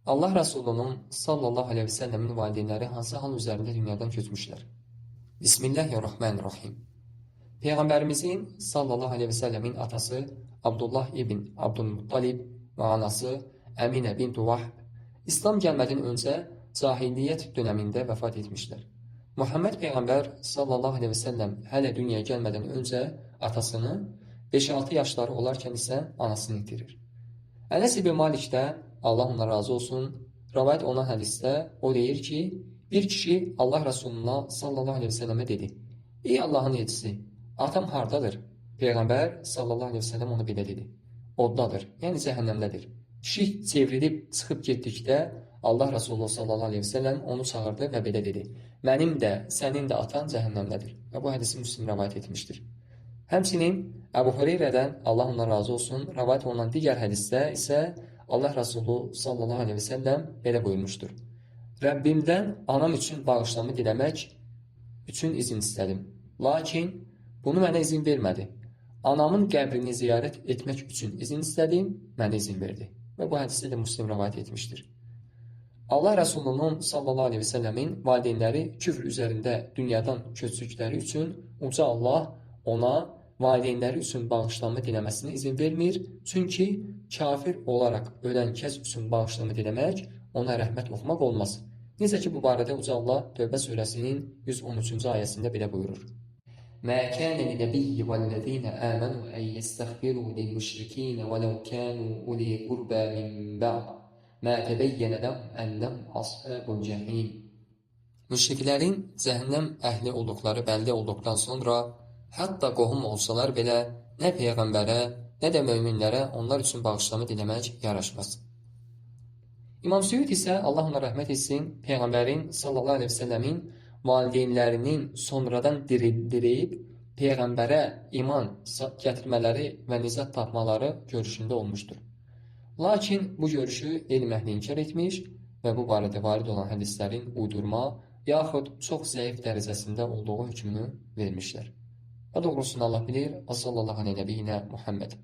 Allah Resulü'nün sallallahu aleyhi ve sellemin valideynləri hansı hal üzərində dünyadan köçmüşlər? Bismillahirrahmanirrahim. Peyğəmbərimizin sallallahu aleyhi ve sellemin atası Abdullah ibn Abdülmuttalib və anası Əminə bint Vahb İslam gəlmədən öncə cahiliyyət dönəmində vəfat etmişlər. Muhammed Peyğəmbər sallallahu aleyhi ve sellem hələ dünyaya gəlmədən öncə atasını, 5-6 yaşları olarkən isə anasını itirir. Ənəs ibn Malik də Allah ona razı olsun, rivayet olan hədisdə o deyir ki, bir kişi Allah Resulullah sallallahu aleyhi ve sellemə dedi: "Ey Allahın elçisi, atam hardadır?" Peyğəmbər sallallahu aleyhi ve sellem ona belə dedi: "Oddadır, yəni cəhənnəmdədir." Kişi çevrilib çıxıb getdikdə Allah Resulullah sallallahu aleyhi ve sellem onu çağırdı və belə dedi: "Mənim də, sənin də atan cəhənnəmdədir." Və bu hədisi Müslim rivayet etmişdir. Həmçinin Əbu Hüreyrədən Allah ondan razı olsun, rivayet olunan digər hədisdə isə Allah Resulü sallallahu aleyhi ve sellem belə buyurmuşdur: "Rəbbimdən anam üçün bağışlanma diləmək üçün izin istədim. Lakin bunu mənə izin vermədi. Anamın qəbrini ziyarət etmək üçün izin istədim, mənə izin verdi." Və bu hədisdə də Müslim rivayet etmişdir. Allah Resulü'nün sallallahu aleyhi ve sellemin valideynləri küfr üzərində dünyadan köçdükləri üçün uca Allah ona valideynləri üçün bağışlanma diləməsine izin vermir. Çünki kafir olaraq ölən kəs üçün bağışlanma diləmək, ona rəhmət oxumaq olmaz. Necə ki, bu barədə uca Allah Tövbə surəsinin 113-cü ayəsində belə buyurur: "Mə kənə li-nəbiyyi vəl-ləzīnə əmənu ən yəstəğfiru lil-müşrikīnə vələv kənu uli qurbə min ba'd mə təbəyyənə ləhum ennəhum ashabul cəhim." Müşriklərin cəhənnəm əhli olduqları bəlli olduqdan sonra hətta qohum olsalar belə nə peyğəmbərə, nə də möminlərə onlar üçün bağışlama diləmək yaraşmaz. İmam Suyuti isə Allah ona rəhmət etsin, Peyğəmbərin sallallahu aleyhi ve sellemin valideynlərinin sonradan dirilib Peyğəmbərə iman gətirmələri və nizat tapmaları görüşündə olmuşdur. Lakin bu görüşü elm əhli inkar etmiş və bu barədə varid olan hədislərin uydurma yaxud çox zəif dərəcəsində olduğu hökmünü vermişlər. Və doğrusunu Allah bilir. Və sallallahu aleyhi və Muhammed.